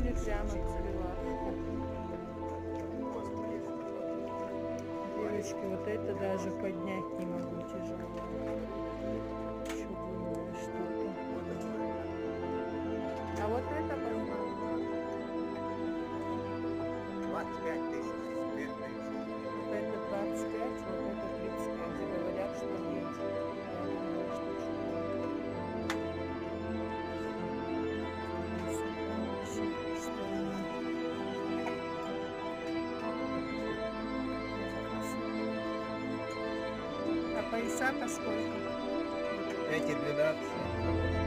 нельзя мацелевать. Девочки, вот это даже поднять не могу, тяжело. Еще длинная штука. А вот это посмотрим. 25 тысяч. Вот это 25, вот это 35. И говорят, что нет. А пояса по сколько? Эти 12.